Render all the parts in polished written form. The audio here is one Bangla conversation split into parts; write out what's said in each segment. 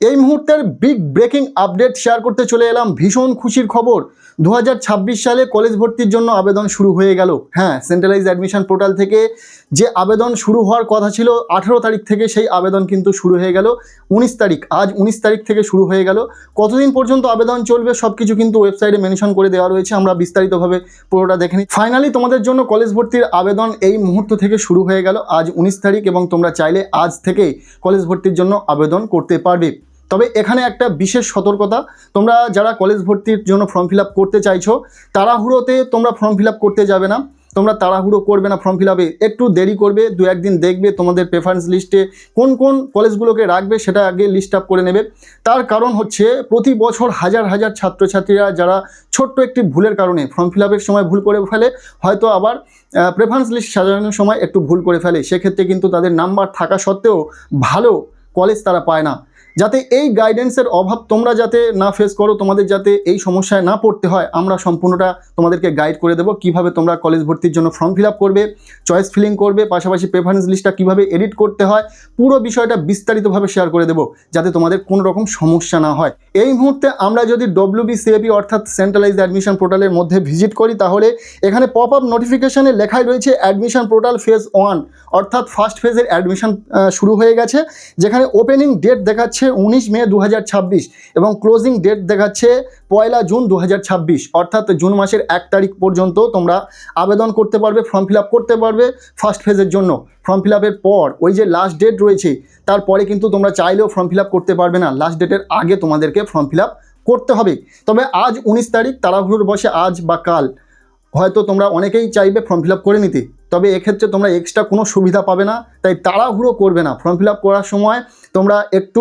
এই মুহূর্তের বিগ ব্রেকিং আপডেট শেয়ার করতে চলে এলাম। ভীষণ খুশির খবর, 2026 সালে কলেজ ভর্তির জন্য আবেদন শুরু হয়ে গেল। হ্যাঁ, সেন্ট্রালাইজ অ্যাডমিশন পোর্টাল থেকে যে আবেদন শুরু হওয়ার কথা ছিল 18 তারিখ থেকে, সেই আবেদন কিন্তু শুরু হয়ে গেল 19 তারিখ। আজ 19 তারিখ থেকে শুরু হয়ে গেল। কতদিন পর্যন্ত আবেদন চলবে সব কিছু কিন্তু ওয়েবসাইটে মেনশন করে দেওয়া রয়েছে, আমরা বিস্তারিতভাবে পুরোটা দেখে নিই। ফাইনালি তোমাদের জন্য কলেজ ভর্তির আবেদন এই মুহূর্ত থেকে শুরু হয়ে গেল। আজ 19 তারিখ এবং তোমরা চাইলে আজ থেকেই কলেজ ভর্তির জন্য আবেদন করতে পারবে। তবে এখানে একটা বিশেষ সতর্কতা, তোমরা যারা কলেজ ভর্তির জন্য ফর্ম ফিল আপ করতে চাইছো, তাড়াহুড়োতে তোমরা ফর্ম ফিল আপ করতে যাবে না। তোমরা তাড়াহুড়ো করবে না ফর্ম ফিল আপে, একটু দেরি করবে, 2-1 দিন দেখবে তোমাদের প্রেফারেন্স লিস্টে কোন কোন কলেজগুলোকে রাখবে সেটা আগে লিস্ট আপ করে নেবে। তার কারণ হচ্ছে প্রতি বছর হাজার হাজার ছাত্রছাত্রীরা যারা ছোট্ট একটি ভুলের কারণে ফর্ম ফিল আপের সময় ভুল করে ফেলে, হয়তো আবার প্রেফারেন্স লিস্ট সাজানোর সময় একটু ভুল করে ফেলে, সেক্ষেত্রে কিন্তু তাদের নাম্বার থাকা সত্ত্বেও ভালো কলেজ তারা পায় না। যাতে এই গাইডেন্সের অভাব তোমরা যাতে না ফেস করো, তোমাদের যাতে এই সমস্যায় না পড়তে হয়, আমরা সম্পূর্ণটা তোমাদেরকে গাইড করে দেবো কিভাবে তোমরা কলেজ ভর্তির জন্য ফর্ম ফিল আপ করবে, চয়েস ফিলিং করবে, পাশাপাশি প্রেফারেন্স লিস্টটা কীভাবে এডিট করতে হয়, পুরো বিষয়টা বিস্তারিতভাবে শেয়ার করে দেবো যাতে তোমাদের কোনো রকম সমস্যা না হয়। এই মুহূর্তে আমরা যদি WBCAP অর্থাৎ সেন্ট্রালাইজ অ্যাডমিশন পোর্টালের মধ্যে ভিজিট করি, তাহলে এখানে পপ আপ নোটিফিকেশানে লেখাই রয়েছে অ্যাডমিশন পোর্টাল ফেজ 1, অর্থাৎ ফার্স্ট ফেজের অ্যাডমিশন শুরু হয়ে গেছে, যেখানে ওপেনিং ডেট দেখাচ্ছে 19 মে 2026 এবং ক্লোজিং ডেট দেখাচ্ছে 1 জুন 2026, অর্থাৎ জুন মাসের 1 তারিখ পর্যন্ত তোমরা আবেদন করতে পারবে, ফর্ম ফিল আপ করতে পারবে ফার্স্ট ফেজের জন্য। ফর্ম ফিল আপের পর ওই যে লাস্ট ডেট রয়েছে, তারপরে কিন্তু তোমরা চাইলেও ফর্ম ফিল আপ করতে পারবে না, লাস্ট ডেটের আগে তোমাদেরকে ফর্ম ফিল আপ করতে হবে। তবে আজ 19 তারিখ, তাড়াহুড়োর বসে আজ বা কাল হয়তো তোমরা অনেকেই চাইবে ফর্ম ফিল আপ করে নিতে, তবে এক্ষেত্রে তোমরা এক্সট্রা কোনো সুবিধা পাবে না, তাই তাড়াহুড়ো করবে না। ফর্ম ফিল আপ করার সময় তোমরা একটু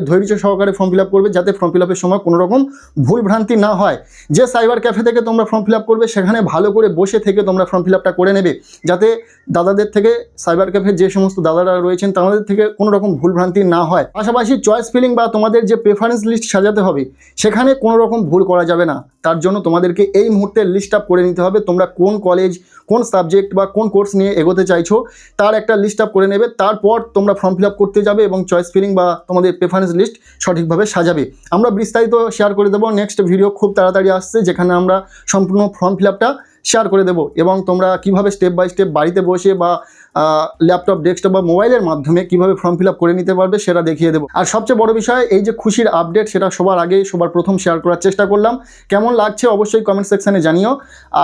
ধৈর্য সহকারে ফর্ম ফিল আপ করবে, যাতে ফর্ম ফিল আপের সময় কোনো রকম ভুল ভ্রান্তি না হয়। যে সাইবার ক্যাফে থেকে তোমরা ফর্ম ফিল আপ করবে, সেখানে ভালো করে বসে থেকে তোমরা ফর্ম ফিল আপটা করে নেবে, যাতে দাদাদের থেকে, সাইবার ক্যাফের যে সমস্ত দাদারা রয়েছেন তাদের থেকে কোনো রকম ভুল ভ্রান্তি না হয়। পাশাপাশি চয়েস ফিলিং বা তোমাদের যে প্রেফারেন্স লিস্ট সাজাতে হবে, সেখানে কোনো রকম ভুল করা যাবে না। তার জন্য তোমাদেরকে এই মুহূর্তে লিস্ট আপ করে নিতে হবে, তোমরা কোন কলেজ, কোন সাবজেক্ট বা কোন কোর্স নিয়ে এগোতে চাইছো তার একটা লিস্ট আপ করে নেবে। তারপর তোমরা ফর্ম ফিল আপ করতে যাবে এবং চয়েস ফিলিং বা তোমাদের প্রেফারেন্স লিস্ট সঠিকভাবে সাজাবে। আমরা বিস্তারিত শেয়ার করে দেবো, নেক্সট ভিডিও খুব তাড়াতাড়ি আসছে, যেখানে আমরা সম্পূর্ণ ফর্ম ফিল আপটা শেয়ার করে দেবো এবং তোমরা কিভাবে স্টেপ বাই স্টেপ বাড়িতে বসে বা ল্যাপটপ, ডেস্কটপ বা মোবাইলের মাধ্যমে কিভাবে ফর্ম ফিল আপ করে নিতে পারবে সেটা দেখিয়ে দেবো। আর সবচেয়ে বড় বিষয়, এই যে খুশির আপডেট, সেটা সবার আগে সবার প্রথম শেয়ার করার চেষ্টা করলাম। কেমন লাগছে অবশ্যই কমেন্ট সেকশানে জানিও।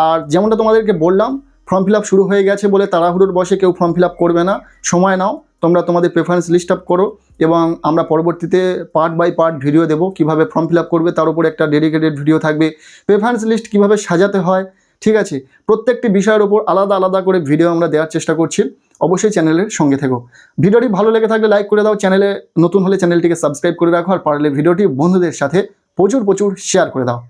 আর যেমনটা তোমাদেরকে বললাম, ফর্ম ফিল আপ শুরু হয়ে গেছে বলে তাড়াহুড়োর বসে কেউ ফর্ম ফিল আপ করবে না, সময় নাও, তোমরা তোমাদের প্রেফারেন্স লিস্ট আপ করো এবং আমরা পরবর্তীতে পার্ট বাই পার্ট ভিডিও দেবো কীভাবে ফর্ম ফিল আপ করবে, তার উপরে একটা ডেডিকেটেড ভিডিও থাকবে প্রেফারেন্স লিস্ট কীভাবে সাজাতে হয়। ঠিক আছে, প্রত্যেকটি বিষয়ের উপর আলাদা আলাদা করে ভিডিও আমরা দেওয়ার চেষ্টা করছি, অবশ্যই চ্যানেলের সঙ্গে থেকো। ভিডিওটি ভালো লেগে থাকলে লাইক করে দাও, চ্যানেলে নতুন হলে চ্যানেলটিকে সাবস্ক্রাইব করে রাখো, আর পারলে ভিডিওটি বন্ধুদের সাথে প্রচুর শেয়ার করে দাও।